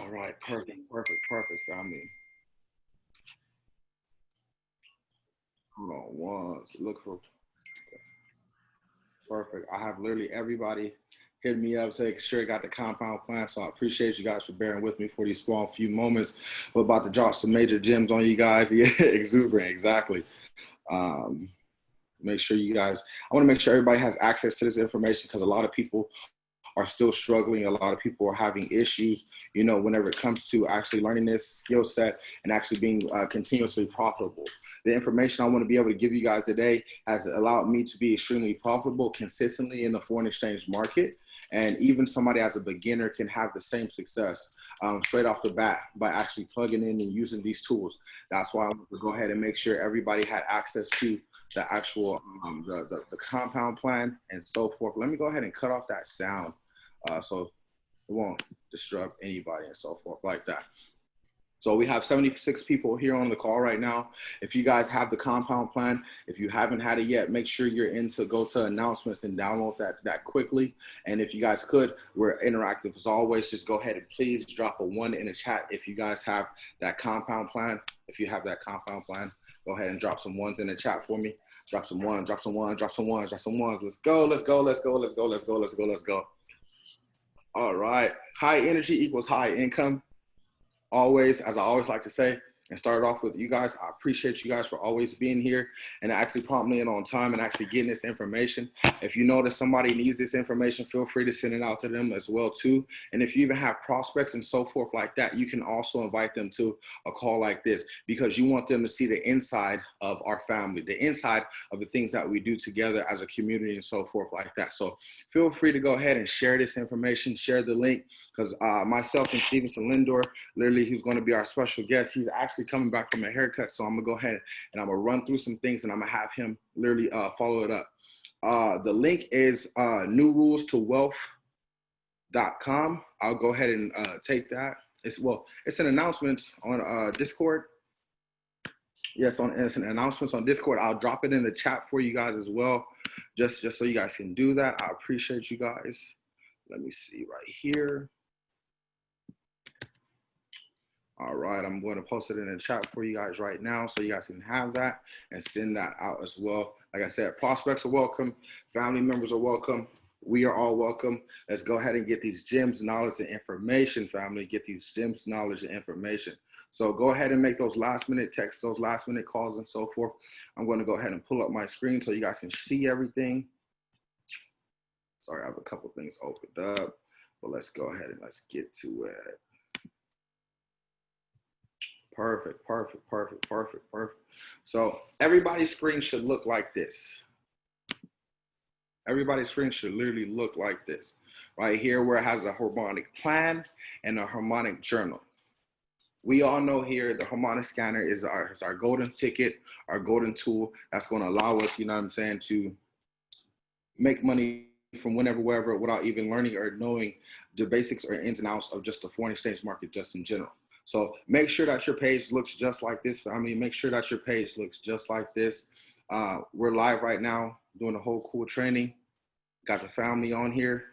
All right, perfect, family. Hold on once. Look for perfect. I have literally everybody hitting me up, saying sure got the compound plan. So I appreciate you guys for bearing with me for these small few moments. We're about to drop some major gems on you guys. Yeah, exuberant, exactly. Um, make sure you guys, I want to make sure everybody has access to this information because a lot of people are still struggling. A lot of people are having issues, whenever it comes to actually learning this skill set and actually being continuously profitable. The information I want to be able to give you guys today has allowed me to be extremely profitable consistently in the foreign exchange market. And even somebody as a beginner can have the same success straight off the bat by actually plugging in and using these tools. That's why I want to go ahead and make sure everybody had access to the actual the compound plan and so forth. Let me go ahead and cut off that sound so it won't disrupt anybody and so forth like that. So we have 76 people here on the call right now. If you guys have the compound plan, if you haven't had it yet, make sure you're in to go to announcements and download that quickly. And if you guys could, we're interactive as always. Just go ahead and please drop a 1 in the chat if you guys have that compound plan. If you have that compound plan, go ahead and drop some ones in the chat for me. Drop some ones, drop some ones, drop some ones, drop some ones. Let's go, let's go, let's go, let's go, let's go, let's go, let's go. All right. High energy equals high income. Always, as I always like to say, and start off with you guys. I appreciate you guys for always being here and actually promptly and on time and actually getting this information. If you notice somebody needs this information, feel free to send it out to them as well too. And if you even have prospects and so forth like that, you can also invite them to a call like this because you want them to see the inside of our family, the inside of the things that we do together as a community and so forth like that. So feel free to go ahead and share this information, share the link because myself and Stevenson Lindor, literally, who's going to be our special guest, he's actually coming back from a haircut. So I'm gonna go ahead and I'm gonna run through some things and I'm gonna have him literally follow it up. The link is newrulesToWealth.com. I'll go ahead and take that. It's an announcements on Discord. Yes, it's an announcements on Discord. I'll drop it in the chat for you guys as well, just so you guys can do that. I appreciate you guys. Let me see right here. All right, I'm going to post it in the chat for you guys right now so you guys can have that and send that out as well. Like I said, prospects are welcome. Family members are welcome. We are all welcome. Let's go ahead and get these gems, knowledge, and information, family. Get these gems, knowledge, and information. So go ahead and make those last minute texts, those last minute calls and so forth. I'm going to go ahead and pull up my screen so you guys can see everything. Sorry, I have a couple things opened up, but let's go ahead and let's get to it. Perfect. So everybody's screen should look like this. Everybody's screen should literally look like this. Right here where it has a harmonic plan and a harmonic journal. We all know here the harmonic scanner is our golden ticket, our golden tool that's going to allow us, to make money from whenever, wherever, without even learning or knowing the basics or ins and outs of just the foreign exchange market just in general. So make sure that your page looks just like this, family. Make sure that your page looks just like this. We're live right now doing a whole cool training. Got the family on here.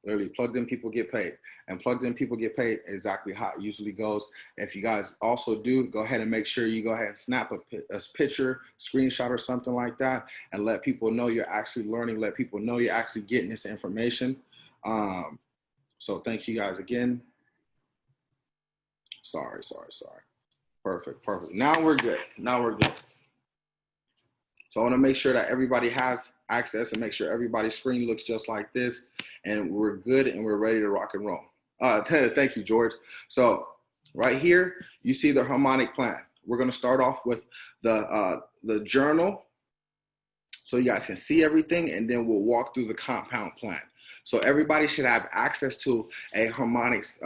Literally, plugged in people get paid. And plugged in people get paid exactly how it usually goes. If you guys also do, go ahead and make sure you go ahead and snap a picture, screenshot or something like that, and let people know you're actually learning. Let people know you're actually getting this information. So thank you guys again. Sorry. Perfect. Now we're good. So I want to make sure that everybody has access and make sure everybody's screen looks just like this. And we're good and we're ready to rock and roll. Thank you, George. So right here, you see the harmonic plan. We're going to start off with the journal so you guys can see everything, and then we'll walk through the compound plan. So everybody should have access to a harmonics,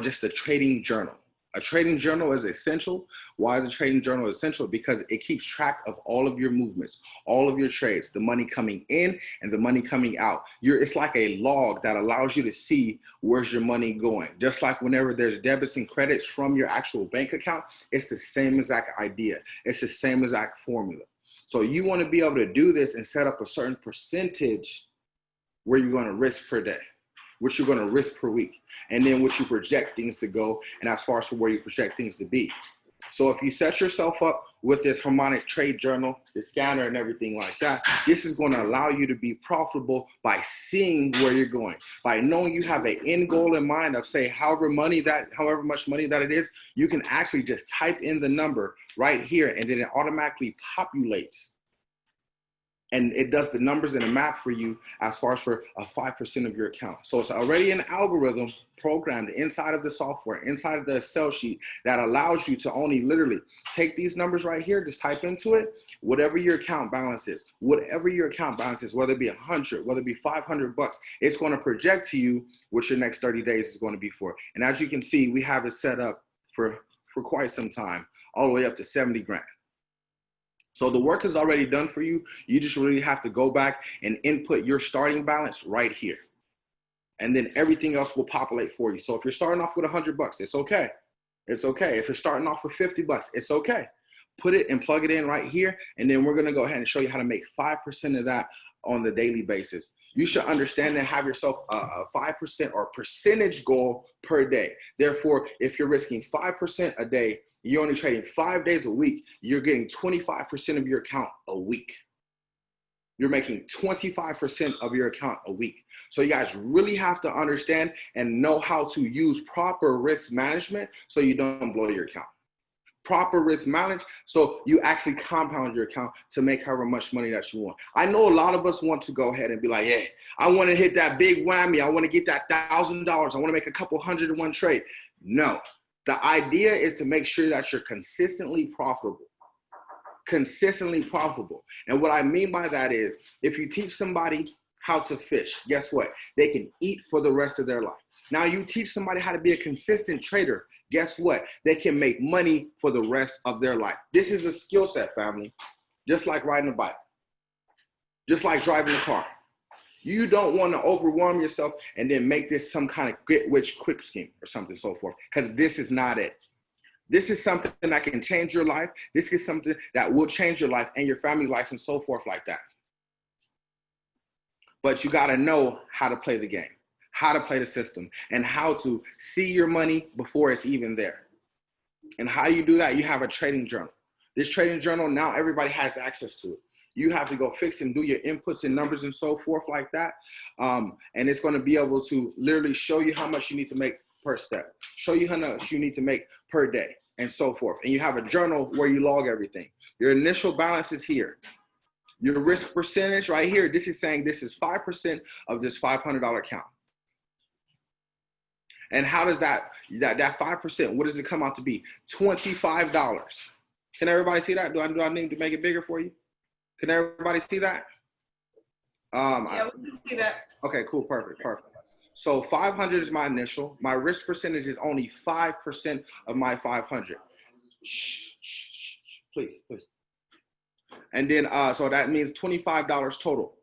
just a trading journal. A trading journal is essential. Why is a trading journal essential? Because it keeps track of all of your movements, all of your trades, the money coming in and the money coming out. It's like a log that allows you to see where's your money going. Just like whenever there's debits and credits from your actual bank account, it's the same exact idea. It's the same exact formula. So you want to be able to do this and set up a certain percentage where you're going to risk per day. what you're going to risk per week, and then what you project things to go, and as far as where you project things to be. So if you set yourself up with this harmonic trade journal, the scanner and everything like that, this is going to allow you to be profitable by seeing where you're going, by knowing you have an end goal in mind of, say, however much money that it is. You can actually just type in the number right here, and then it automatically populates. And it does the numbers and the math for you as far as for a 5% of your account. So it's already an algorithm programmed inside of the software, inside of the Excel sheet, that allows you to only literally take these numbers right here, just type into it, whatever your account balance is, whether it be 100, whether it be 500 bucks, it's going to project to you what your next 30 days is going to be for. And as you can see, we have it set up for quite some time, all the way up to 70 grand. So the work is already done for you. You just really have to go back and input your starting balance right here. And then everything else will populate for you. So if you're starting off with 100 bucks, it's okay. It's okay. If you're starting off with 50 bucks, it's okay. Put it and plug it in right here. And then we're going to go ahead and show you how to make 5% of that on the daily basis. You should understand and have yourself a 5% or percentage goal per day. Therefore, if you're risking 5% a day, you're only trading 5 days a week, you're getting 25% of your account a week. You're making 25% of your account a week. So you guys really have to understand and know how to use proper risk management so you don't blow your account. Proper risk management so you actually compound your account to make however much money that you want. I know a lot of us want to go ahead and be like, hey, I want to hit that big whammy. I want to get that $1,000. I want to make a couple hundred in one trade. No. The idea is to make sure that you're consistently profitable. Consistently profitable. And what I mean by that is, if you teach somebody how to fish, guess what? They can eat for the rest of their life. Now you teach somebody how to be a consistent trader, guess what? They can make money for the rest of their life. This is a skill set, family. Just like riding a bike. Just like driving a car. You don't want to overwhelm yourself and then make this some kind of get-rich-quick scheme or something so forth, because this is not it. This is something that can change your life. This is something that will change your life and your family life and so forth like that. But you got to know how to play the game, how to play the system, and how to see your money before it's even there. And how do you do that? You have a trading journal. This trading journal, now everybody has access to it. You have to go fix and do your inputs and numbers and so forth like that. And it's going to be able to literally show you how much you need to make per step, show you how much you need to make per day and so forth. And you have a journal where you log everything. Your initial balance is here. Your risk percentage right here, this is saying this is 5% of this $500 account. And how does that 5%, what does it come out to be? $25. Can everybody see that? Do I need to make it bigger for you? Can everybody see that? Yeah, we can see that. Okay, cool, perfect. So 500 is my initial. My risk percentage is only 5% of my 500. Please. And then, so that means $25 total.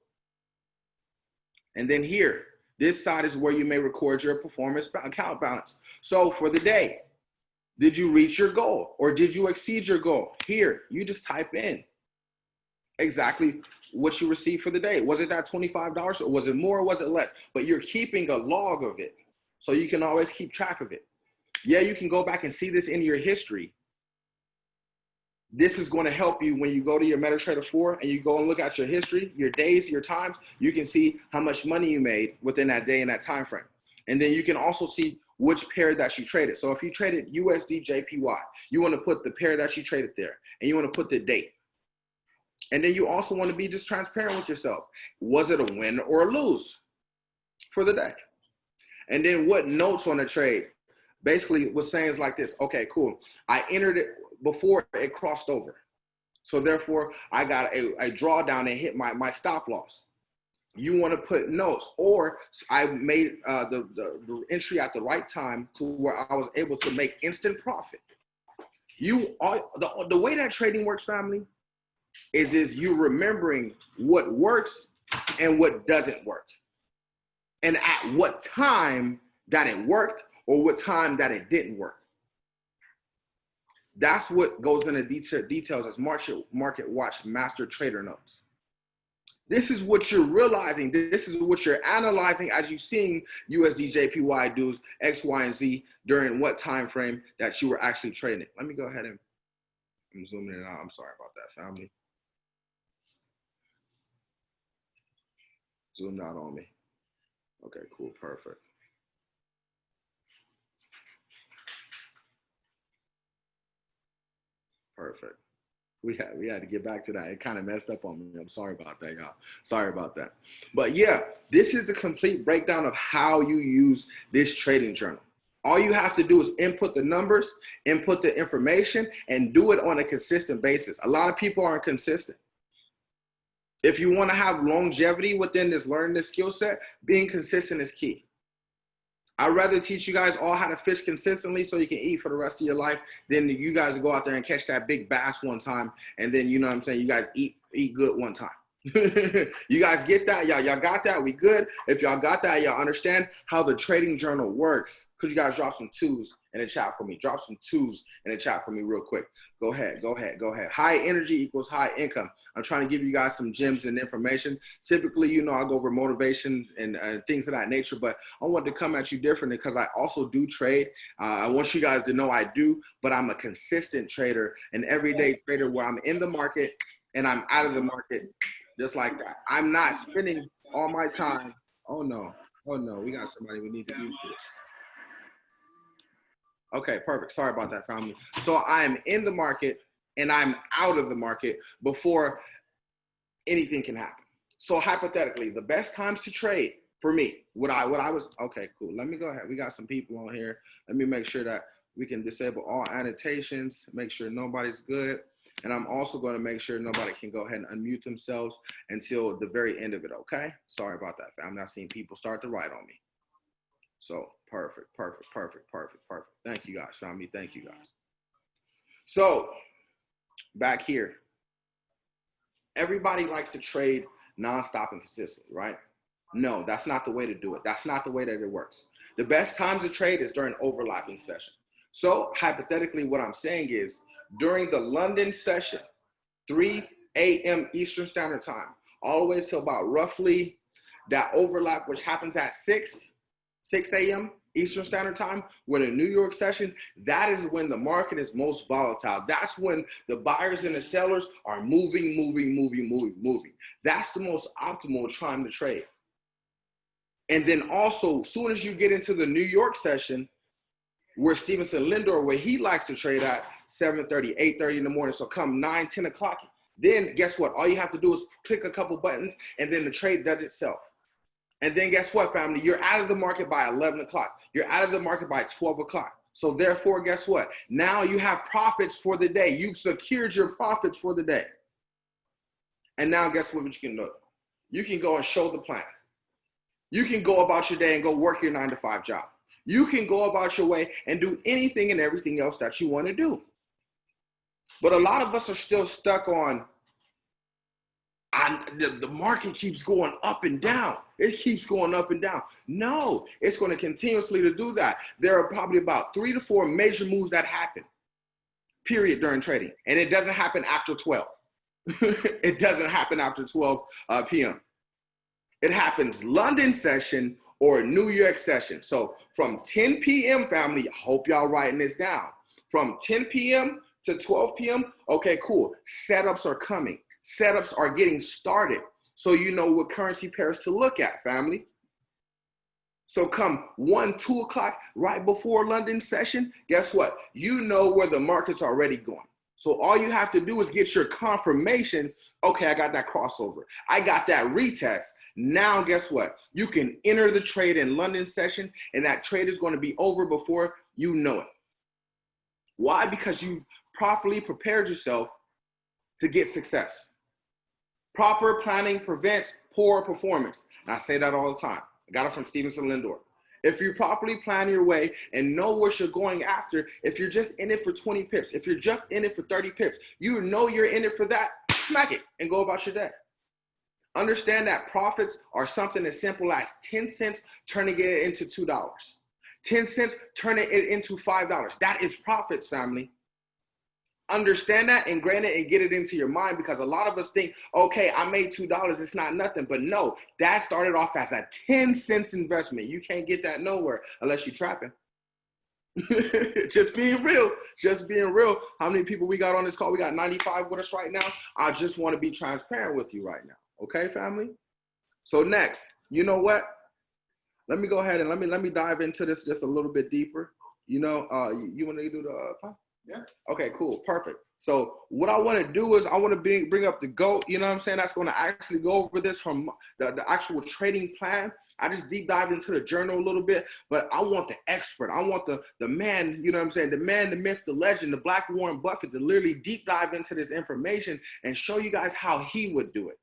And then here, this side is where you may record your performance account balance. So for the day, did you reach your goal or did you exceed your goal? Here, you just type in exactly what you received for the day. Was it that $25 or was it more or was it less? But you're keeping a log of it so you can always keep track of it. Yeah, you can go back and see this in your history. This is going to help you when you go to your MetaTrader 4 and you go and look at your history, your days, your times. You can see how much money you made within that day and that time frame. And then you can also see which pair that you traded. So if you traded USD JPY, you want to put the pair that you traded there and you want to put the date. And then you also want to be just transparent with yourself. Was it a win or a lose for the day? And then what notes on the trade? Basically, what's saying is like this. Okay, cool. I entered it before it crossed over. So therefore, I got a drawdown and hit my stop loss. You want to put notes, or I made the entry at the right time to where I was able to make instant profit. The way that trading works, family, is you remembering what works and what doesn't work, and at what time that it worked or what time that it didn't work. That's what goes into details as market watch master trader notes. This is what you're realizing. This is what you're analyzing as you're seeing USD JPY do X, Y, and Z during what time frame that you were actually trading. Let me go ahead and I'm zooming in out. I'm sorry about that, family. Zoomed out on me. Okay, cool, perfect. Perfect. We had to get back to that. It kind of messed up on me. I'm sorry about that, y'all. Sorry about that. But yeah, this is the complete breakdown of how you use this trading journal. All you have to do is input the numbers, input the information, and do it on a consistent basis. A lot of people aren't consistent. If you want to have longevity within this learning this skill set, being consistent is key. I'd rather teach you guys all how to fish consistently so you can eat for the rest of your life than you guys go out there and catch that big bass one time and then, you know what I'm saying, you guys eat good one time. You guys get that? Y'all got that? We good? If y'all got that, y'all understand how the trading journal works. Could you guys drop some twos in the chat for me? Drop some twos in the chat for me real quick. Go ahead. High energy equals high income. I'm trying to give you guys some gems and information. Typically, you know, I go over motivation and things of that nature, but I want to come at you different because I also do trade. I want you guys to know I do, but I'm a consistent trader, an everyday trader where I'm in the market and I'm out of the market just like that. I'm not spending all my time. Oh no, we got somebody we need to use this. Okay, perfect. Sorry about that, family. So I'm in the market and I'm out of the market before anything can happen. So hypothetically, the best times to trade for me, okay, cool. Let me go ahead. We got some people on here. Let me make sure that we can disable all annotations, make sure nobody's good. And I'm also going to make sure nobody can go ahead and unmute themselves until the very end of it, okay? Sorry about that, fam. I've seen people start to write on me. So perfect. Thank you guys, family. Thank you guys. So back here, everybody likes to trade nonstop and consistently, right? No, that's not the way to do it. That's not the way that it works. The best time to trade is during overlapping session. So hypothetically, what I'm saying is during the London session, 3 a.m. Eastern Standard Time, all the way till about roughly that overlap, which happens at 6 a.m. Eastern Standard Time, when a New York session, that is when the market is most volatile. That's when the buyers and the sellers are moving. That's the most optimal time to trade. And then also, as soon as you get into the New York session, where Stevenson Lindor, where he likes to trade at 7:30, 8:30 in the morning, so come 9, 10 o'clock, then guess what? All you have to do is click a couple buttons, and then the trade does itself. And then guess what, family? You're out of the market by 11 o'clock. You're out of the market by 12 o'clock. So therefore, guess what? Now you have profits for the day. You've secured your profits for the day. And now guess what you can do? You can go and show the plan. You can go about your day and go work your 9-to-5 job. You can go about your way and do anything and everything else that you want to do. But a lot of us are still stuck on, the market keeps going up and down. It keeps going up and down. No, it's going to continuously to do that. There are probably about 3 to 4 major moves that happen, period, during trading. And it doesn't happen after 12. It doesn't happen after 12 p.m. It happens London session or New York session. So from 10 p.m., family, I hope y'all writing this down. From 10 p.m. to 12 p.m., okay, cool. Setups are coming. Setups are getting started. So you know what currency pairs to look at, family. So come 1, 2 o'clock, right before London session, guess what? You know where the market's already going. So all you have to do is get your confirmation. Okay, I got that crossover. I got that retest. Now, guess what? You can enter the trade in London session, and that trade is going to be over before you know it. Why? Because you properly prepared yourself to get success. Proper planning prevents poor performance. And I say that all the time. I got it from Stevenson Lindor. If you properly plan your way and know what you're going after, if you're just in it for 20 pips, if you're just in it for 30 pips, you know you're in it for that, smack it and go about your day. Understand that profits are something as simple as 10 cents turning it into $2. 10 cents turning it into $5. That is profits, family. understand that, ingrain it, and get it into your mind, because a lot of us think, okay, I made $2, it's not nothing. But no, that started off as a 10 cents investment. You can't get that nowhere unless you're trapping. Just being real. Just being real. How many people we got on this call? We got 95 with us right now. I just want to be transparent with you right now. Okay, family? So next, you know what? Let me go ahead and let me dive into this just a little bit deeper. You know, you want to do the plan? Yeah. Okay, cool. Perfect. So what I want to do is I want to bring up the GOAT, you know what I'm saying? That's going to actually go over this from the actual trading plan. I just deep dive into the journal a little bit, but I want the expert. I want the man, you know what I'm saying? The man, the myth, the legend, the Black Warren Buffett to literally deep dive into this information and show you guys how he would do it.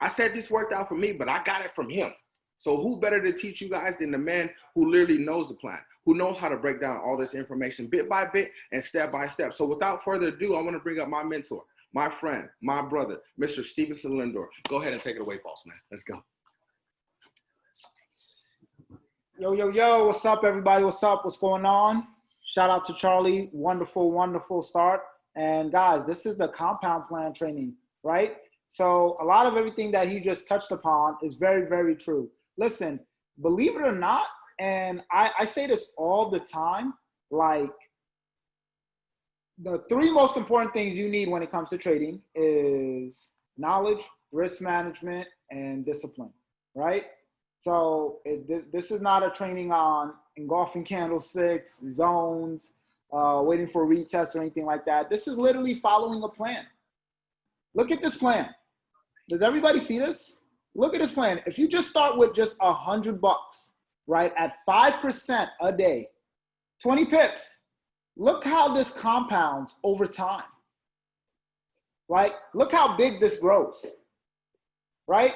I said this worked out for me, but I got it from him. So who better to teach you guys than the man who literally knows the plan, who knows how to break down all this information bit by bit and step by step. So without further ado, I want to bring up my mentor, my friend, my brother, Mr. Stevenson Lindor. Go ahead and take it away, boss man. Let's go. Yo, yo, yo, what's up, everybody? What's up? What's going on? Shout out to Charlie. Wonderful, wonderful start. And guys, this is the compound plan training, right? So a lot of everything that he just touched upon is very, very true. Listen, believe it or not, and I say this all the time, like the three most important things you need when it comes to trading is knowledge, risk management, and discipline, right? So this is not a training on engulfing candlesticks, zones, waiting for retests or anything like that. This is literally following a plan. Look at this plan. Does everybody see this? Look at this plan. If you just start with just $100, right, at 5% a day, 20 pips, look how this compounds over time, right? Look how big this grows, right?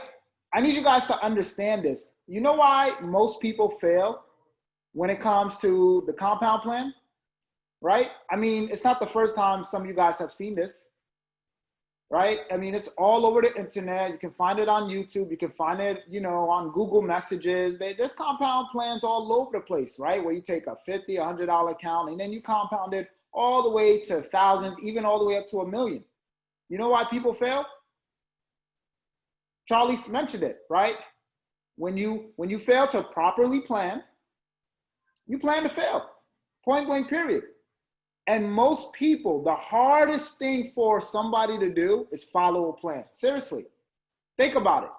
I need you guys to understand this. You know why most people fail when it comes to the compound plan, right? I mean, it's not the first time some of you guys have seen this, right? I mean, it's all over the internet. You can find it on YouTube. You can find it, you know, on Google Messages. There's compound plans all over the place, right? Where you take a $50, $100 account and then you compound it all the way to thousands, even all the way up to $1 million. You know why people fail? Charlie mentioned it, right? When you fail to properly plan, you plan to fail. Point blank, period. And most people, the hardest thing for somebody to do is follow a plan. Seriously, think about it.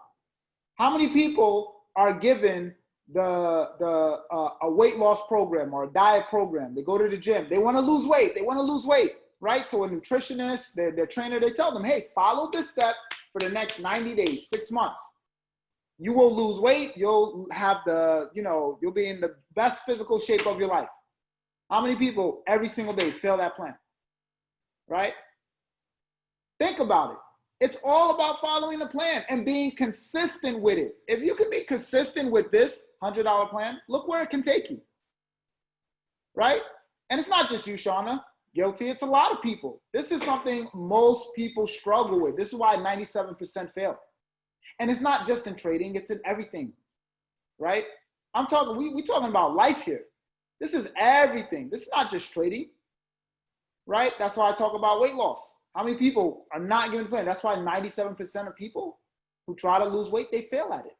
How many people are given a weight loss program or a diet program? They go to the gym. They want to lose weight. They want to lose weight, right? So a nutritionist, their trainer, they tell them, hey, follow this step for the next 90 days, 6 months. You will lose weight. You'll have you'll be in the best physical shape of your life. How many people every single day fail that plan, right? Think about it. It's all about following the plan and being consistent with it. If you can be consistent with this $100 plan, look where it can take you, right? And it's not just you, Shauna. Guilty. It's a lot of people. This is something most people struggle with. This is why 97% fail. And it's not just in trading, it's in everything, right? I'm talking, we talking about life here. This is everything. This is not just trading, right? That's why I talk about weight loss. How many people are not given a plan? That's why 97% of people who try to lose weight, they fail at it.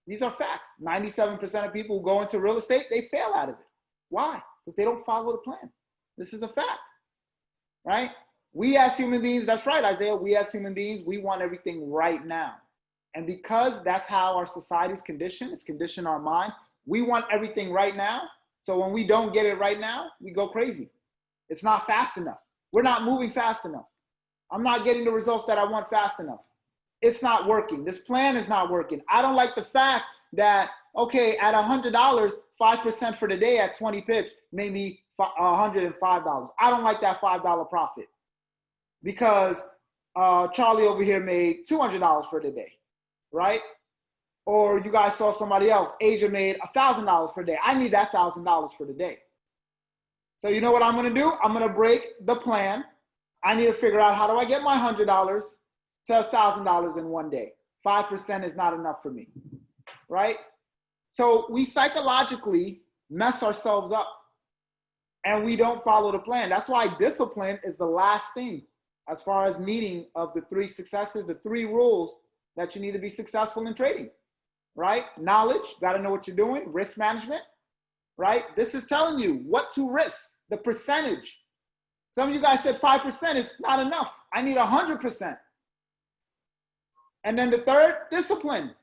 These are facts. 97% of people who go into real estate, they fail out of it. Why? Because they don't follow the plan. This is a fact, right? We as human beings, that's right, Isaiah, we as human beings, we want everything right now. And because that's how our society's conditioned, it's conditioned our mind, we want everything right now. So when we don't get it right now, we go crazy. It's not fast enough. We're not moving fast enough. I'm not getting the results that I want fast enough. It's not working. This plan is not working. I don't like the fact that, okay, at $100, 5% for the day at 20 pips made me $105. I don't like that $5 profit because Charlie over here made $200 for the day, right? Or you guys saw somebody else, Asia made $1,000 for the day. I need that $1,000 for the day. So you know what I'm gonna do? I'm gonna break the plan. I need to figure out how do I get my $100 to $1,000 in one day. 5% is not enough for me, right? So we psychologically mess ourselves up. and we don't follow the plan. That's why discipline is the last thing as far as needing of the three successes, the three rules that you need to be successful in trading, right? Knowledge, got to know what you're doing. Risk management, right? This is telling you what to risk, the percentage. Some of you guys said 5% is not enough. I need 100%. And then the third, discipline.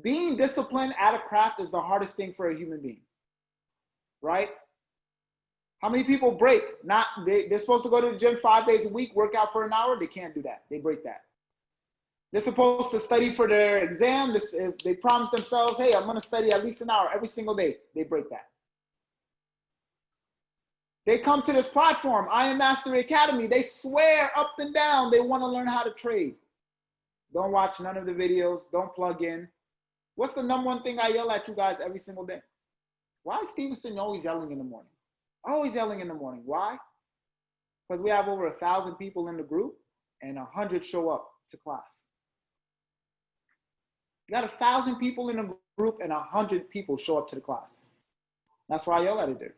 Being disciplined at a craft is the hardest thing for a human being, right? How many people break? They're supposed to go to the gym 5 days a week, work out for an hour. They can't do that. They break that. They're supposed to study for their exam. They promise themselves, hey, I'm going to study at least an hour every single day. They break that. They come to this platform, I Am Mastery Academy. They swear up and down they want to learn how to trade. Don't watch none of the videos. Don't plug in. What's the number one thing I yell at you guys every single day? Why is Stevenson always yelling in the morning? Always yelling in the morning. Why? Because we have over 1,000 people in the group and 100 show up to class. You got 1,000 people in the group and 100 people show up to the class. That's why I yell at it there.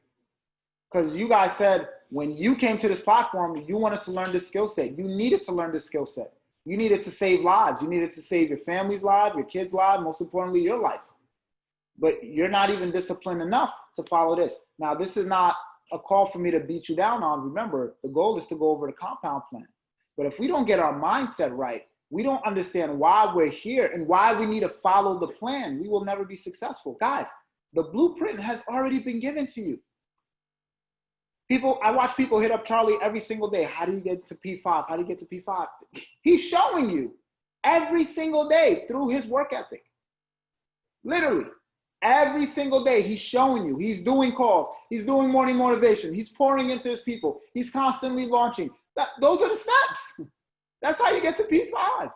Because you guys said when you came to this platform, you wanted to learn this skill set. You needed to learn this skill set. You needed to save lives. You needed to save your family's life, your kids' life, most importantly, your life. But you're not even disciplined enough to follow this. Now, this is not a call for me to beat you down on. Remember, the goal is to go over the compound plan. But if we don't get our mindset right, we don't understand why we're here and why we need to follow the plan, we will never be successful. Guys, the blueprint has already been given to you. I watch people hit up Charlie every single day. How do you get to P5? How do you get to P5? He's showing you every single day through his work ethic. Literally, every single day he's showing you. He's doing calls. He's doing morning motivation. He's pouring into his people. He's constantly launching. Those are the steps. That's how you get to P5.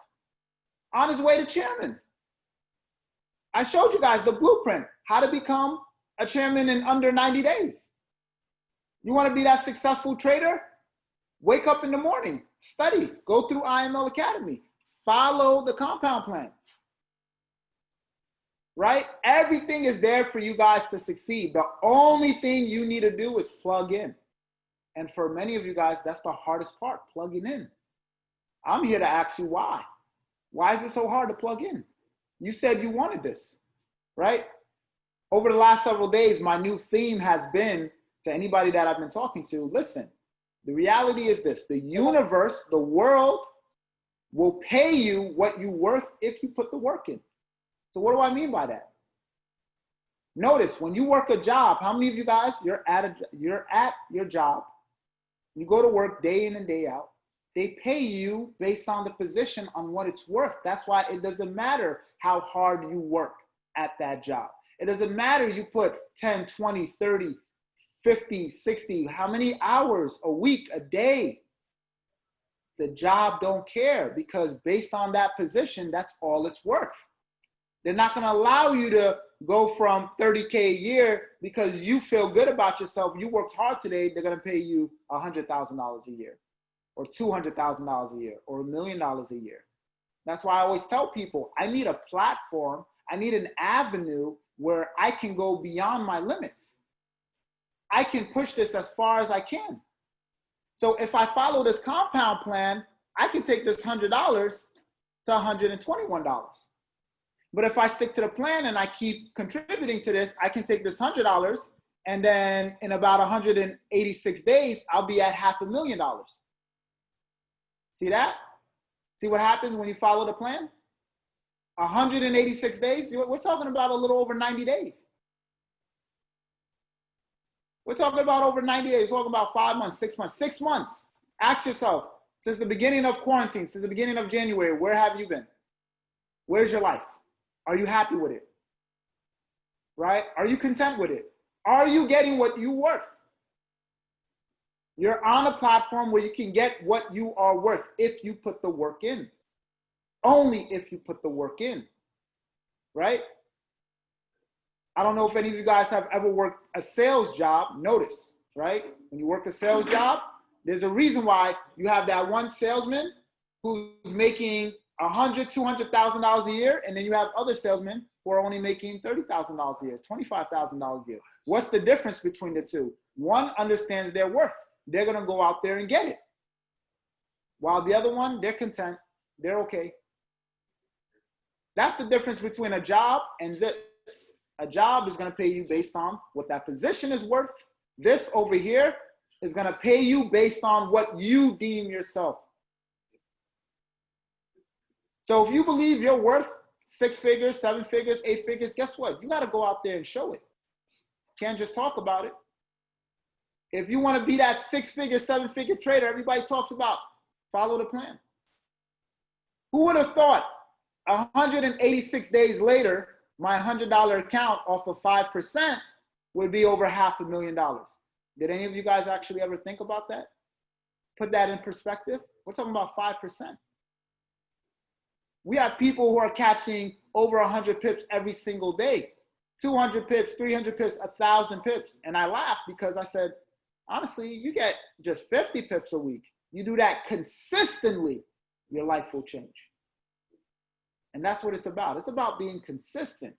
On his way to chairman. I showed you guys the blueprint, how to become a chairman in under 90 days. You want to be that successful trader? Wake up in the morning, study, go through IML Academy, follow the compound plan, right? Everything is there for you guys to succeed. The only thing you need to do is plug in. And for many of you guys, that's the hardest part, plugging in. I'm here to ask you why. Why is it so hard to plug in? You said you wanted this, right? Over the last several days, my new theme has been to anybody that I've been talking to, listen, the reality is this, the universe, the world will pay you what you're worth if you put the work in. So what do I mean by that? Notice when you work a job, how many of you guys, you're at your job, you go to work day in and day out, they pay you based on the position on what it's worth. That's why it doesn't matter how hard you work at that job. It doesn't matter you put 10, 20, 30, 50, 60, how many hours a week, a day. The job don't care because based on that position, that's all it's worth. They're not going to allow you to go from 30K a year because you feel good about yourself. You worked hard today. They're going to pay you $100,000 a year or $200,000 a year or $1 million a year. That's why I always tell people, I need a platform. I need an avenue where I can go beyond my limits. I can push this as far as I can. So if I follow this compound plan, I can take this $100 to $121. But if I stick to the plan and I keep contributing to this, I can take this $100 and then in about 186 days, I'll be at $500,000. See that? See what happens when you follow the plan? 186 days, we're talking about a little over 90 days. We're talking about over 90 days. We're talking about 5 months, 6 months. 6 months. Ask yourself, since the beginning of quarantine, since the beginning of January, where have you been? Where's your life? Are you happy with it? Right? Are you content with it? Are you getting what you're worth? You're on a platform where you can get what you are worth if you put the work in. Only if you put the work in. Right? I don't know if any of you guys have ever worked a sales job. Notice, right? When you work a sales job, there's a reason why you have that one salesman who's making $100,000, $200,000 a year, and then you have other salesmen who are only making $30,000 a year, $25,000 a year. What's the difference between the two? One understands their worth. They're going to go out there and get it. While the other one, they're content. They're okay. That's the difference between a job and this. A job is going to pay you based on what that position is worth. This over here is going to pay you based on what you deem yourself. So if you believe you're worth 6 figures, 7 figures, 8 figures, guess what? You got to go out there and show it. Can't just talk about it. If you want to be that 6-figure, 7-figure trader everybody talks about, follow the plan. Who would have thought 186 days later, my $100 account off of 5% would be over $500,000? Did any of you guys actually ever think about that? Put that in perspective. We're talking about 5%. We have people who are catching over 100 pips every single day. 200 pips, 300 pips, 1,000 pips. And I laugh because I said, honestly, you get just 50 pips a week. You do that consistently, your life will change. And that's what it's about. It's about being consistent.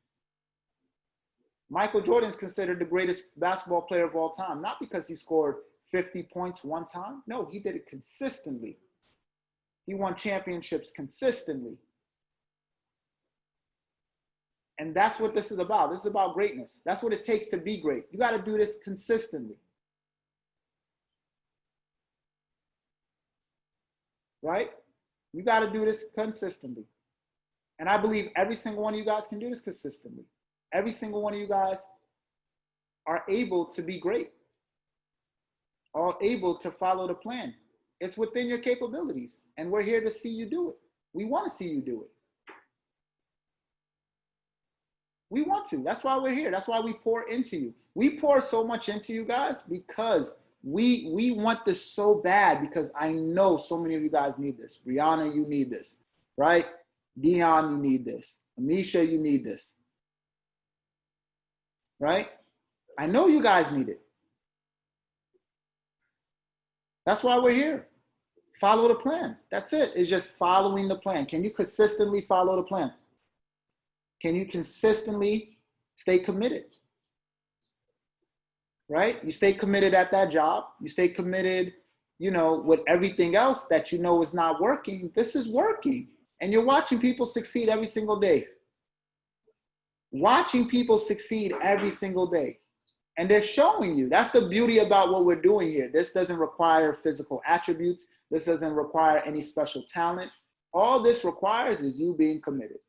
Michael Jordan's considered the greatest basketball player of all time, not because he scored 50 points one time. No, he did it consistently. He won championships consistently. And that's what this is about. This is about greatness. That's what it takes to be great. You got to do this consistently. Right? You got to do this consistently. And I believe every single one of you guys can do this consistently. Every single one of you guys are able to be great, are able to follow the plan. It's within your capabilities, and we're here to see you do it. We want to see you do it. We want to. That's why we're here. That's why we pour into you. We pour so much into you guys because we want this so bad, because I know so many of you guys need this. Brianna, you need this, right? Dion, you need this. Amisha, you need this. Right? I know you guys need it. That's why we're here. Follow the plan. That's it. It's just following the plan. Can you consistently follow the plan? Can you consistently stay committed? Right? You stay committed at that job. You stay committed, with everything else that you know is not working. This is working. And you're watching people succeed every single day. Watching people succeed every single day. And they're showing you. That's the beauty about what we're doing here. This doesn't require physical attributes. This doesn't require any special talent. All this requires is you being committed.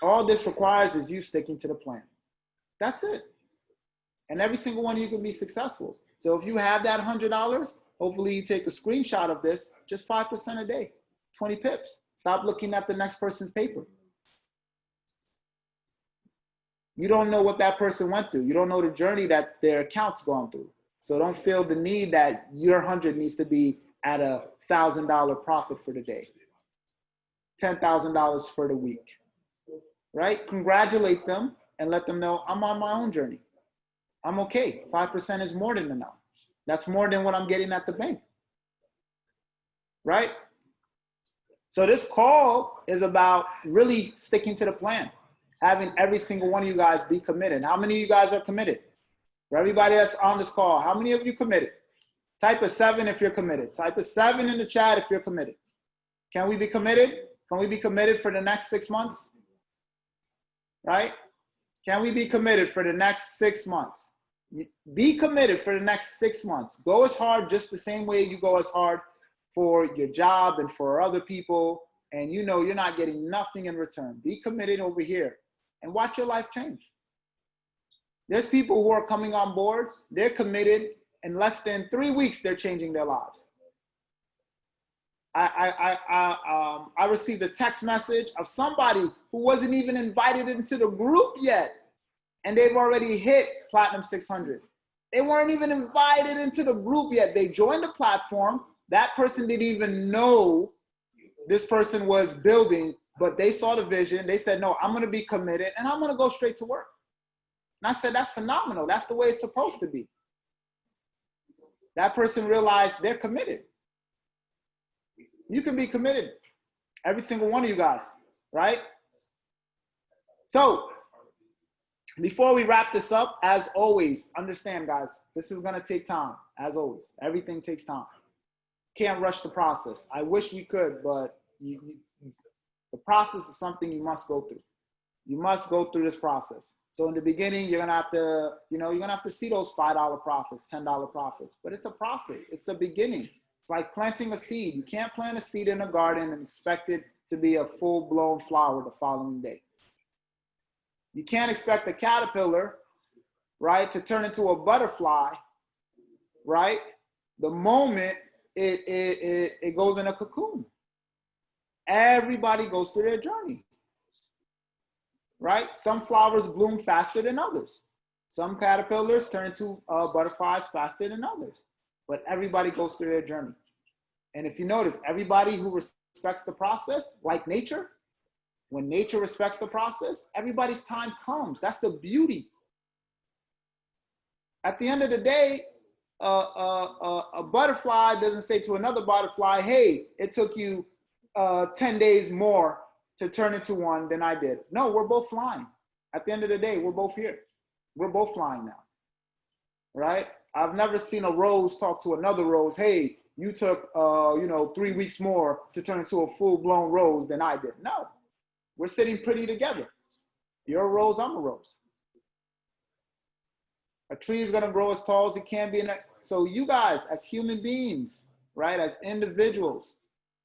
All this requires is you sticking to the plan. That's it. And every single one of you can be successful. So if you have that $100, hopefully you take a screenshot of this, just 5% a day, 20 pips. Stop looking at the next person's paper. You don't know what that person went through. You don't know the journey that their account's gone through. So don't feel the need that your 100 needs to be at $1,000 profit for the day, $10,000 for the week, right? Congratulate them and let them know I'm on my own journey. I'm okay. 5% is more than enough. That's more than what I'm getting at the bank, right? So this call is about really sticking to the plan. Having every single one of you guys be committed. How many of you guys are committed? For everybody that's on this call, how many of you committed? Type a 7 if you're committed. Type a 7 in the chat if you're committed. Can we be committed? Can we be committed for the next 6 months? Right? Can we be committed for the next 6 months? Be committed for the next 6 months. Go as hard just the same way you go as hard for your job and for other people, and you're not getting nothing in return. Be committed over here and watch your life change. There's people who are coming on board. They're committed. In less than 3 weeks, they're changing their lives. I received a text message of somebody who wasn't even invited into the group yet, and they've already hit Platinum 600. They weren't even invited into the group yet. They joined the platform. That person didn't even know this person was building, but they saw the vision. They said, no, I'm going to be committed, and I'm going to go straight to work. And I said, that's phenomenal. That's the way it's supposed to be. That person realized they're committed. You can be committed. Every single one of you guys, right? So Before we wrap this up, as always, understand, guys, this is going to take time. As always, everything takes time. Can't rush the process. I wish we could, but the process is something you must go through. You must go through this process. So in the beginning, you're gonna have to, you're gonna have to see those $5 profits, $10 profits. But it's a profit. It's a beginning. It's like planting a seed. You can't plant a seed in a garden and expect it to be a full-blown flower the following day. You can't expect a caterpillar, right, to turn into a butterfly, right, the moment it goes in a cocoon. Everybody goes through their journey, right? Some flowers bloom faster than others. Some caterpillars turn into butterflies faster than others. But everybody goes through their journey. And if you notice, everybody who respects the process, like nature, when nature respects the process, everybody's time comes. That's the beauty. At the end of the day, a butterfly doesn't say to another butterfly, hey, it took you 10 days more to turn into one than I did. No, we're both flying. At the end of the day, we're both here. We're both flying now, right? I've never seen a rose talk to another rose, hey, you took 3 weeks more to turn into a full-blown rose than I did. No, we're sitting pretty together. You're a rose, I'm a rose. A tree is gonna grow as tall as it can be. So you guys, as human beings, right, as individuals,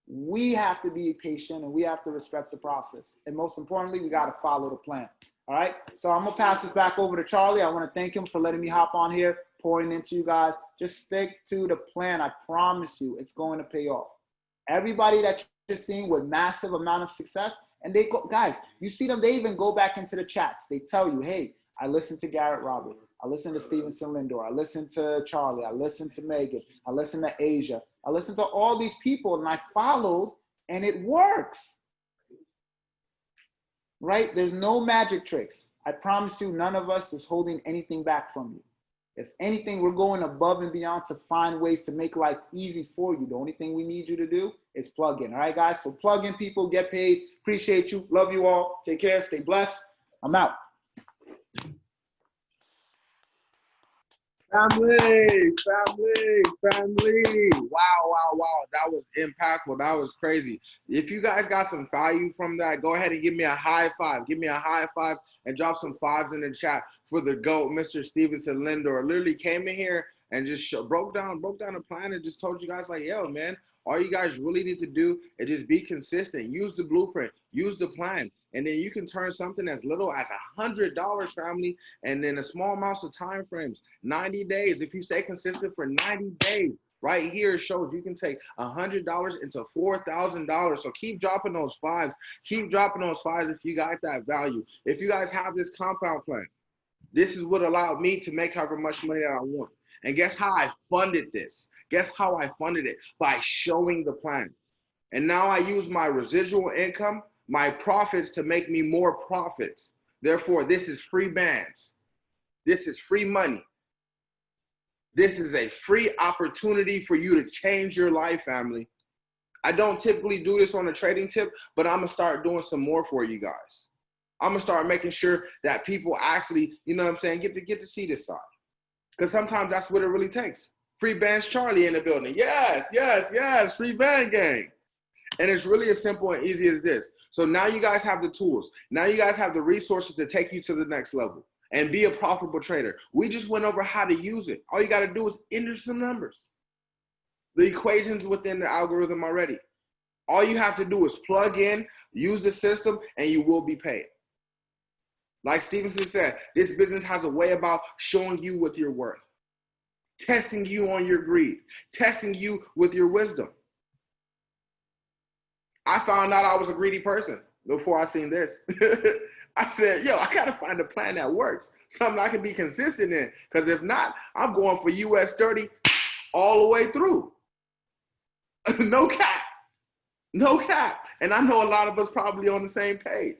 we have to be patient and we have to respect the process. And most importantly, we got to follow the plan. All right. So I'm going to pass this back over to Charlie. I want to thank him for letting me hop on here, pouring into you guys. Just stick to the plan. I promise you, it's going to pay off. Everybody that you're seeing with massive amount of success, and they go, guys, you see them, they even go back into the chats. They tell you, hey, I listened to Garrett Robert. I listened to Stevenson Lindor. I listened to Charlie. I listened to Megan. I listened to Asia. I listened to all these people and I followed and it works. Right? There's no magic tricks. I promise you, none of us is holding anything back from you. If anything, we're going above and beyond to find ways to make life easy for you. The only thing we need you to do is plug in. All right, guys? So plug in, people, get paid. Appreciate you. Love you all. Take care. Stay blessed. I'm out. Family. Wow. That was impactful. That was crazy. If you guys got some value from that, go ahead and give me a high five. Give me a high five and drop some fives in the chat for the GOAT, Mr. Stevenson Lindor. Literally came in here and just broke down a plan and just told you guys like, yo, man, all you guys really need to do is just be consistent. Use the blueprint. Use the plan. And then you can turn something as little as $100, family, and then a small amounts of time frames, 90 days. If you stay consistent for 90 days, right here it shows you can take $100 into $4,000. So keep dropping those fives. Keep dropping those fives if you got that value. If you guys have this compound plan, this is what allowed me to make however much money that I want. And guess how I funded this? Guess how I funded it? By showing the plan. And now I use my residual income, my profits, to make me more profits. Therefore, this is free bands. This is free money. This is a free opportunity for you to change your life, family. I don't typically do this on a trading tip, but I'm going to start doing some more for you guys. I'm going to start making sure that people actually, you know what I'm saying, get to see this side. Because sometimes that's what it really takes. Free bands Charlie in the building. Yes. Free band gang. And it's really as simple and easy as this. So now you guys have the tools. Now you guys have the resources to take you to the next level and be a profitable trader. We just went over how to use it. All you got to do is enter some numbers. The equations within the algorithm already. All you have to do is plug in, use the system, and you will be paid. Like Stevenson said, this business has a way about showing you what you're worth, testing you on your greed, testing you with your wisdom. I found out I was a greedy person before I seen this. I said, yo, I got to find a plan that works, something I can be consistent in, because if not, I'm going for US 30 all the way through. No cap. And I know a lot of us probably on the same page.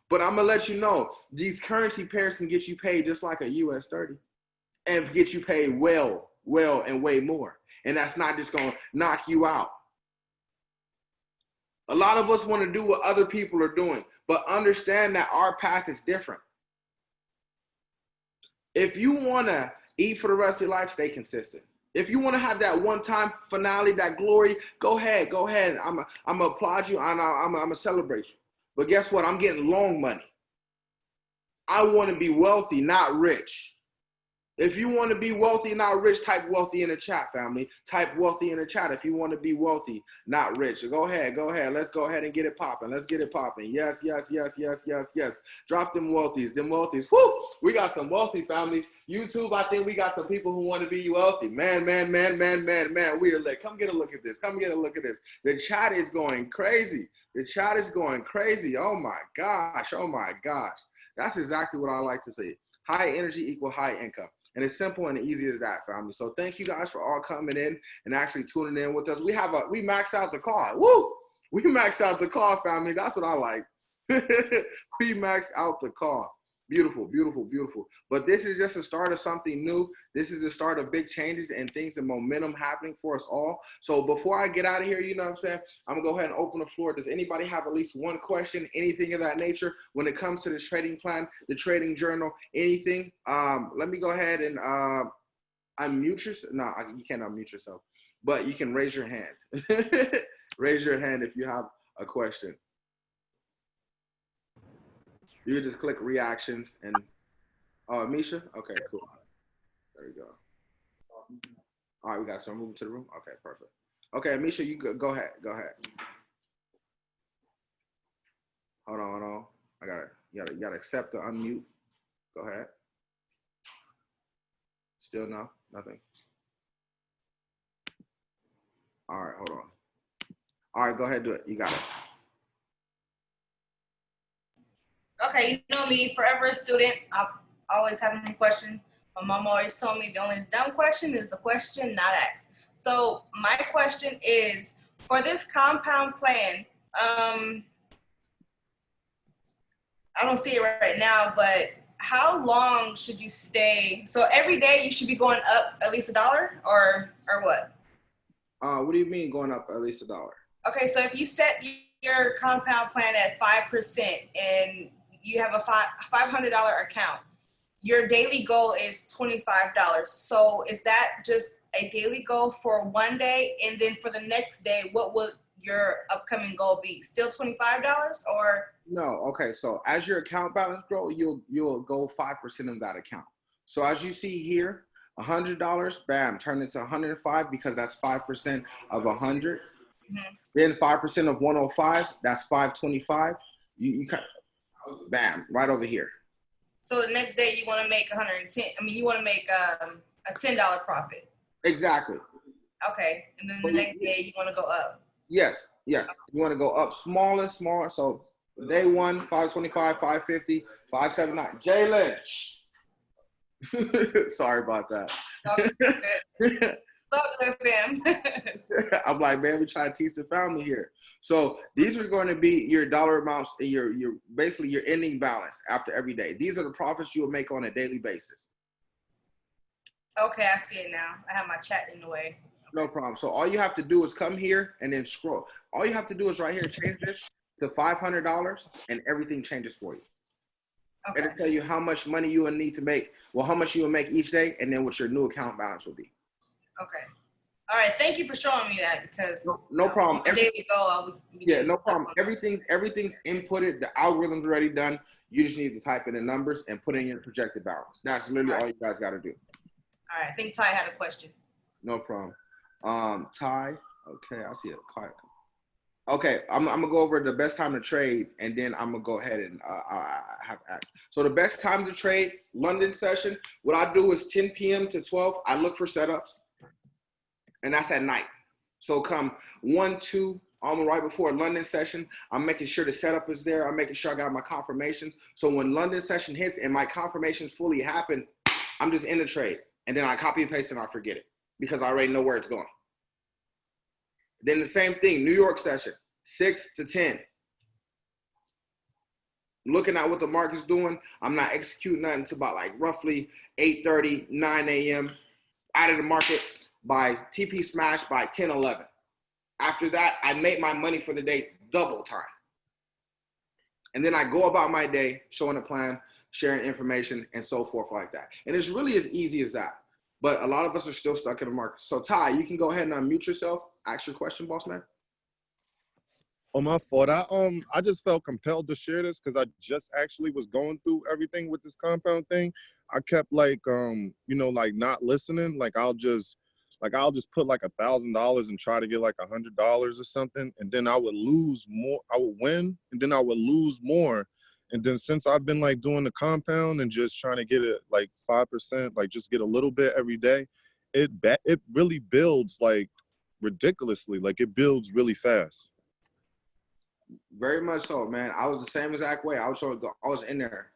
But I'm going to let you know, these currency pairs can get you paid just like a US 30 and get you paid well, and way more. And that's not just going to knock you out. A lot of us want to do what other people are doing, but understand that our path is different. If you want to eat for the rest of your life, stay consistent. If you want to have that one-time finale, that glory, go ahead. I'm gonna applaud you. I'm gonna celebrate you. But guess what? I'm getting long money. I want to be wealthy, not rich. If you want to be wealthy, not rich, type wealthy in the chat, family. Type wealthy in the chat if you want to be wealthy, not rich. Go ahead. Let's go ahead and get it popping. Let's get it popping. Yes. Drop them wealthies. Woo! We got some wealthy families. YouTube, I think we got some people who want to be wealthy. Man. We are lit. Come get a look at this. The chat is going crazy. Oh my gosh. That's exactly what I like to say. High energy equal high income. And it's simple and easy as that, family. So thank you guys for all coming in and actually tuning in with us. We maxed out the call. Woo! We maxed out the call, family. That's what I like. We maxed out the call. Beautiful. But this is just the start of something new. This is the start of big changes and things and momentum happening for us all. So before I get out of here, you know what I'm saying? I'm going to go ahead and open the floor. Does anybody have at least one question, anything of that nature when it comes to this trading plan, the trading journal, anything? Let me go ahead and unmute yourself. No, you can't unmute yourself, but you can raise your hand. Raise your hand if you have a question. You can just click reactions and, Misha? Okay, cool. There we go. All right, we got to start moving to the room. Okay, perfect. Okay, Misha, you go ahead. Hold on. You gotta accept the unmute. Go ahead. Still no, nothing. All right, hold on. All right, go ahead, do it. You got it. Okay, you know me, forever a student. I always have a question. My mom always told me the only dumb question is the question not asked. So my question is, for this compound plan, I don't see it right now, but how long should you stay? So every day you should be going up at least $1 or what? What do you mean going up at least $1? Okay, so if you set your compound plan at 5% and you have a $500 account, your daily goal is $25. So is that just a daily goal for one day? And then for the next day, what would your upcoming goal be? Still $25 or? No, okay. So as your account balance grow, you'll go 5% of that account. So as you see here, $100, bam, turn it to 105 because that's 5% of 100. Mm-hmm. Then 5% of 105, that's 525. You bam, right over here. So the next day you want to make 110. I mean, you want to make a $10 profit. Exactly. Okay, and then the next day you want to go up. Yes. You want to go up smaller. So day one, 525, 550, 579. Jalen. Sorry about that. I'm like, man, we trying to teach the family here. So these are going to be your dollar amounts, your basically your ending balance after every day. These are the profits you will make on a daily basis. Okay, I see it now. I have my chat in the way. No problem. So all you have to do is come here and then scroll. All you have to do is right here, change this to $500 and everything changes for you. Okay. It'll tell you how much money you will need to make, how much you will make each day, and then what your new account balance will be. Okay. All right. Thank you for showing me that because no problem. Daily goal, no problem. Everything's inputted. The algorithm's already done. You just need to type in the numbers and put in your projected balance. That's literally all you guys got to do. All right. I think Ty had a question. No problem. Ty. Okay, I see it. Okay, I'm gonna go over the best time to trade, and then I'm gonna go ahead and I have asked. So the best time to trade, London session. What I do is 10 p.m. to 12. I look for setups, and that's at night. So come 1, 2, right before London session, I'm making sure the setup is there. I'm making sure I got my confirmations. So when London session hits and my confirmations fully happen, I'm just in the trade, and then I copy and paste and I forget it because I already know where it's going. Then the same thing, New York session, 6 to 10. Looking at what the market's doing, I'm not executing nothing until about like roughly 8:30, 9 a.m. out of the market by TP smash by 10, 11. After that, I make my money for the day double time. And then I go about my day showing a plan, sharing information, and so forth like that. And it's really as easy as that. But a lot of us are still stuck in the market. So Ty, you can go ahead and unmute yourself. Ask your question, boss man. Oh, my fault. I just felt compelled to share this because I just actually was going through everything with this compound thing. I kept like like not listening. Like I'll just put like $1,000 and try to get like $100 or something, and then I would lose more. I would win, and then I would lose more. And then since I've been like doing the compound and just trying to get it like 5%, like just get a little bit every day, it really builds like ridiculously. Like it builds really fast. Very much so, man. I was the same exact way. I was trying to go, I was in there.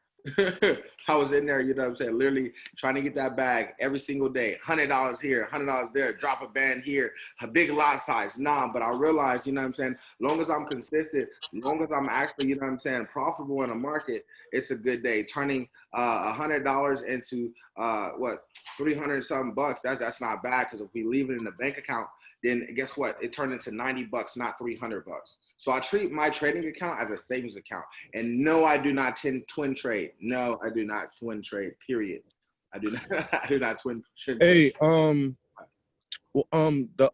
I was in there, you know what I'm saying? Literally trying to get that bag every single day. $100 here, $100 there, drop a band here, a big lot size. Nah, but I realized, you know what I'm saying? Long as I'm consistent, long as I'm actually, you know what I'm saying, profitable in the market, it's a good day. Turning $100 into 300 something bucks, that's not bad, because if we leave it in the bank account, then guess what? It turned into 90 bucks, not 300 bucks. So I treat my trading account as a savings account. And no, I do not twin trade. No, I do not twin trade, period. I do not, I do not twin trade. Hey, the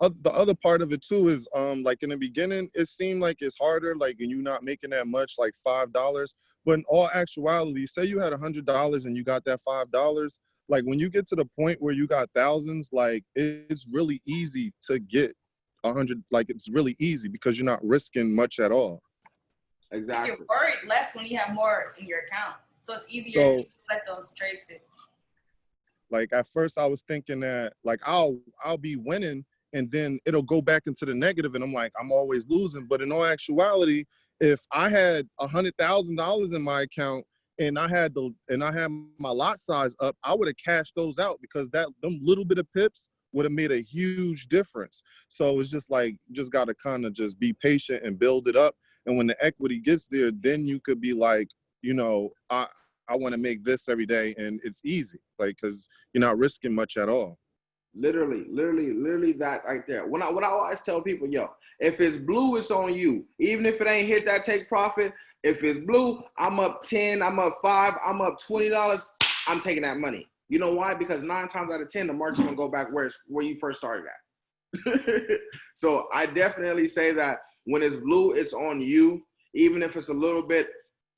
other part of it too is like in the beginning, it seemed like it's harder, like, and you're not making that much, like $5. But in all actuality, say you had $100 and you got that $5. Like when you get to the point where you got thousands, like it's really easy to get 100. Like it's really easy because you're not risking much at all. Exactly. You're worried less when you have more in your account, so it's easier to let those trades sit. Like at first I was thinking that like I'll be winning and then it'll go back into the negative and I'm like, I'm always losing. But in all actuality, if I had $100,000 in my account and I had my lot size up, I would have cashed those out because them little bit of pips would have made a huge difference. So it's just like, just got to kind of just be patient and build it up. And when the equity gets there, then you could be like, I want to make this every day, and it's easy, like, because you're not risking much at all. Literally that right there. What I always tell people, yo, if it's blue, it's on you. Even if it ain't hit that take profit, if it's blue, I'm up 10, I'm up 5, I'm up $20, I'm taking that money. You know why? Because 9 times out of 10, the market's gonna go back where you first started at. So I definitely say that when it's blue, it's on you. Even if it's a little bit,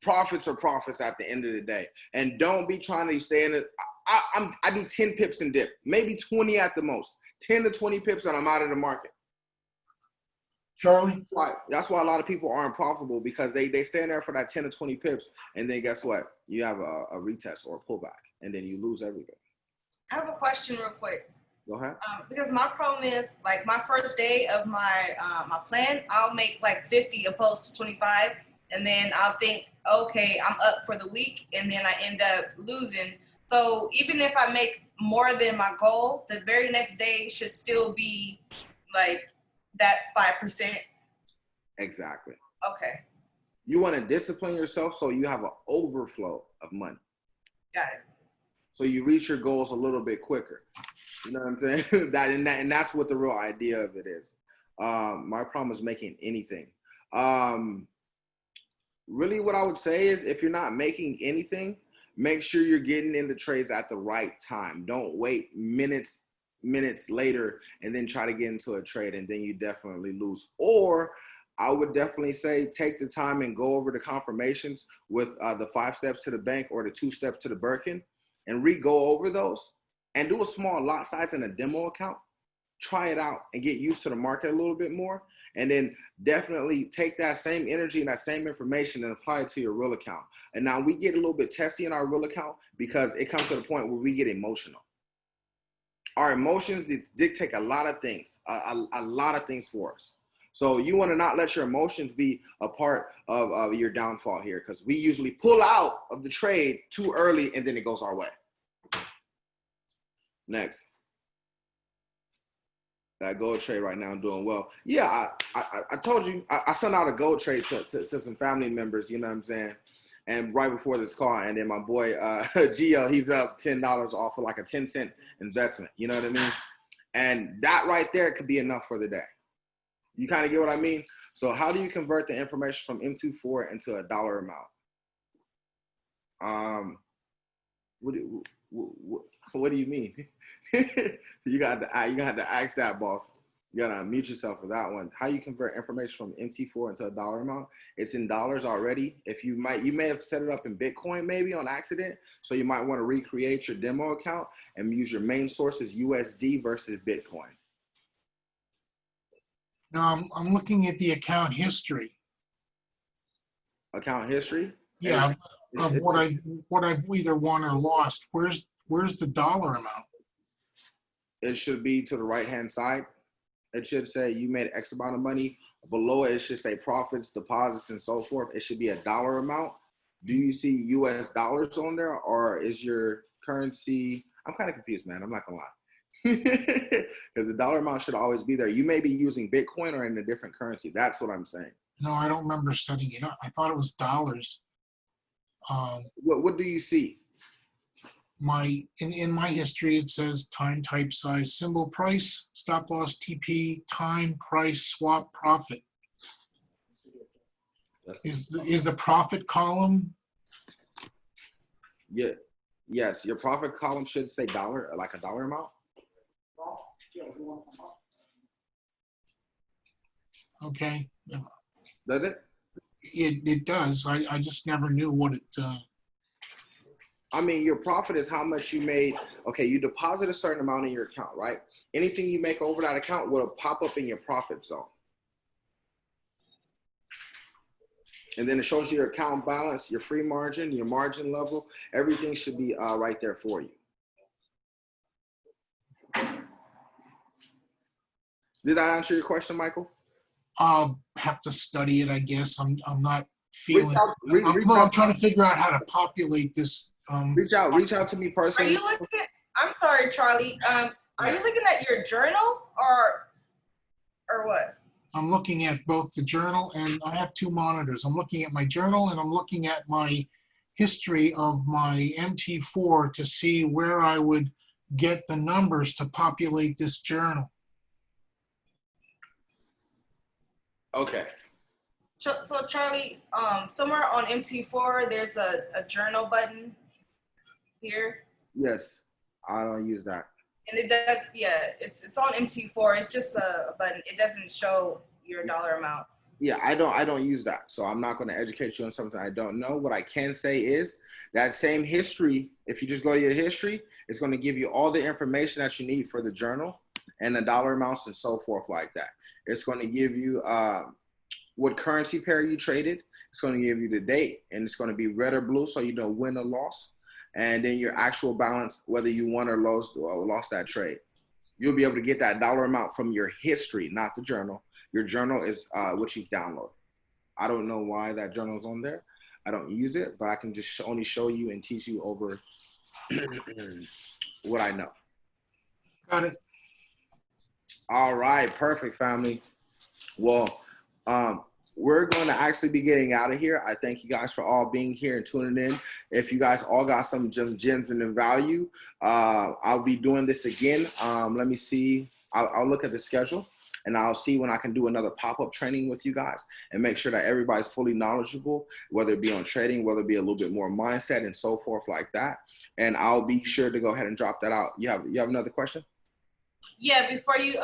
profits are profits at the end of the day. And don't be trying to stay in it. I do 10 pips and dip, maybe 20 at the most, 10 to 20 pips, and I'm out of the market. Charlie? Right. That's why a lot of people aren't profitable, because they stand there for that 10 to 20 pips, and then guess what? You have a retest or a pullback, and then you lose everything. I have a question real quick. Go ahead. Because my problem is, like, my first day of my my plan, I'll make like 50 opposed to 25, and then I'll think, okay, I'm up for the week, and then I end up losing. So even if I make more than my goal, the very next day should still be like that 5%. Exactly. Okay. You want to discipline yourself so you have an overflow of money. Got it. So you reach your goals a little bit quicker. You know what I'm saying? and that's what the real idea of it is. My problem is making anything. Really what I would say is, if you're not making anything, make sure you're getting in the trades at the right time. Don't wait minutes later and then try to get into a trade, and then you definitely lose. Or I would definitely say take the time and go over the confirmations with the 5 steps to the bank or the 2 steps to the Birkin, and re-go over those and do a small lot size in a demo account. Try it out and get used to the market a little bit more. And then definitely take that same energy and that same information and apply it to your real account. And now we get a little bit testy in our real account because it comes to the point where we get emotional. Our emotions dictate a lot of things, a lot of things for us. So you want to not let your emotions be a part of your downfall here, because we usually pull out of the trade too early and then it goes our way. Next. That gold trade right now, I'm doing well. Yeah, I told you, I sent out a gold trade to some family members, you know what I'm saying? And right before this call, and then my boy, Gio, he's up $10 off of like a 10-cent investment, you know what I mean? And that right there could be enough for the day. You kind of get what I mean? So how do you convert the information from M24 into a dollar amount? What do you mean? You got to have to ask that, boss. You gotta unmute yourself for that one. How you convert information from MT4 into a dollar amount? It's in dollars already. You may have set it up in Bitcoin maybe on accident. So you might want to recreate your demo account and use your main source as USD versus Bitcoin. Now I'm looking at the account history. Account history? Yeah, of what I've either won or lost. Where's the dollar amount? It should be to the right-hand side. It should say you made X amount of money. Below it, it should say profits, deposits, and so forth. It should be a dollar amount. Do you see US dollars on there, or is your currency? I'm kind of confused, man. I'm not gonna lie. Because the dollar amount should always be there. You may be using Bitcoin or in a different currency. That's what I'm saying. No, I don't remember setting it up. I thought it was dollars. What do you see? In my history, it says time, type, size, symbol, price, stop loss, TP, time, price, swap, profit. Is the profit column? Yeah. Yes, your profit column should say dollar, like a dollar amount. Okay. Does it? It does. I just never knew what it. I mean, your profit is how much you made. Okay, you deposit a certain amount in your account, right? Anything you make over that account will pop up in your profit zone. And then it shows you your account balance, your free margin, your margin level. Everything should be right there for you. Did that answer your question, Michael? I'll have to study it, I guess. I'm not feeling. I'm trying to figure out how to populate this. Reach out to me personally. Are you looking at, I'm sorry, Charlie. Are you looking at your journal or what? I'm looking at both the journal and I have two monitors. I'm looking at my journal and I'm looking at my history of my MT4 to see where I would get the numbers to populate this journal. Okay. So Charlie, somewhere on MT4, there's a journal button here. Yes, I don't use that. And it does, yeah, it's on MT4. It's just a button. It doesn't show your dollar amount. Yeah, I don't use that. So I'm not going to educate you on something I don't know. What I can say is that same history, if you just go to your history, it's going to give you all the information that you need for the journal and the dollar amounts and so forth like that. It's going to give you what currency pair you traded. It's going to give you the date, and it's going to be red or blue so you know win or loss. And then your actual balance, whether you won or lost that trade. You'll be able to get that dollar amount from your history, not the journal. Your journal is what you've downloaded. I don't know why that journal is on there. I don't use it, but I can just only show you and teach you over what I know. Got it. All right, perfect, family. Well, we're going to actually be getting out of here. I thank you guys for all being here and tuning in. If you guys all got some gems and the value, I'll be doing this again. Let me see. I'll look at the schedule and I'll see when I can do another pop-up training with you guys and make sure that everybody's fully knowledgeable, whether it be on trading, whether it be a little bit more mindset and so forth like that. And I'll be sure to go ahead and drop that out. You have another question? Yeah, before you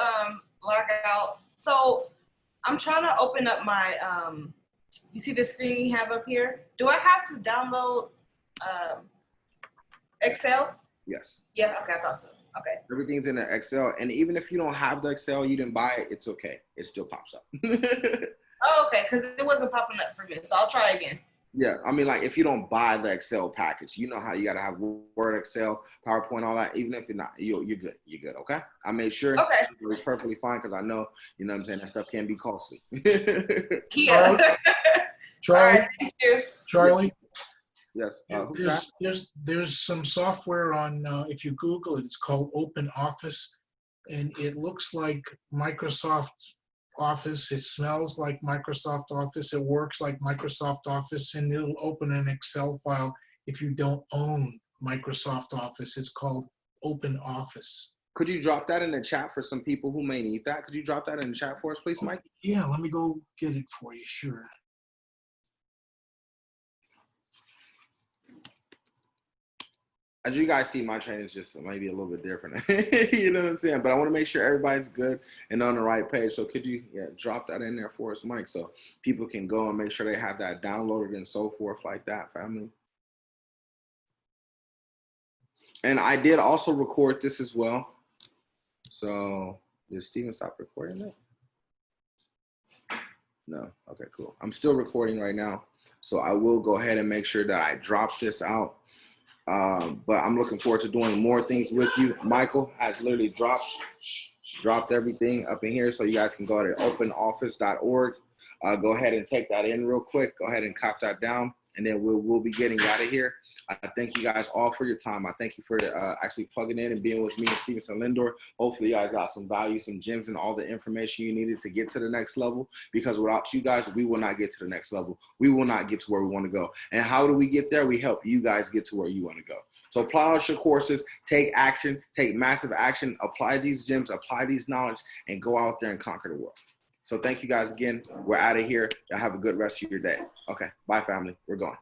log out. So I'm trying to open up my, you see the screen you have up here? Do I have to download Excel? Yes. Yeah, okay, I thought so. Okay. Everything's in the Excel. And even if you don't have the Excel, you didn't buy it, it's okay. It still pops up. Oh, okay, because it wasn't popping up for me. So I'll try again. Yeah, I mean, like if you don't buy the Excel package, you know how you got to have Word, Excel, PowerPoint, all that. Even if you're not, you're good. You're good, okay? I made sure it was perfectly fine because I know, you know what I'm saying, that stuff can be costly. Yeah. Charlie, All right, thank you. Charlie, Yes. there's some software on, if you Google it, it's called Open Office, and it looks like Microsoft Office. It smells like Microsoft Office. It works like Microsoft Office, and it'll open an Excel file if you don't own Microsoft Office. It's called Open Office. Could you drop that in the chat for some people who may need that? Could you drop that in the chat for us, please, Mike? Yeah, let me go get it for you, sure. As you guys see, my training is just maybe a little bit different. You know what I'm saying? But I want to make sure everybody's good and on the right page. So could you drop that in there for us, Mike, so people can go and make sure they have that downloaded and so forth like that, family? And I did also record this as well. So did Steven stop recording it? No. Okay, cool. I'm still recording right now. So I will go ahead and make sure that I drop this out. But I'm looking forward to doing more things with you. Michael has literally dropped everything up in here, so you guys can go to openoffice.org. Go ahead and take that in real quick. Go ahead and cop that down, and then we'll be getting out of here. I thank you guys all for your time. I thank you for actually plugging in and being with me and Stevenson Lindor. Hopefully you guys got some value, some gems, and all the information you needed to get to the next level, because without you guys, we will not get to the next level. We will not get to where we want to go. And how do we get there? We help you guys get to where you want to go. So apply out your courses, take action, take massive action, apply these gems, apply these knowledge, and go out there and conquer the world. So thank you guys again. We're out of here. Y'all have a good rest of your day. Okay, bye family. We're going.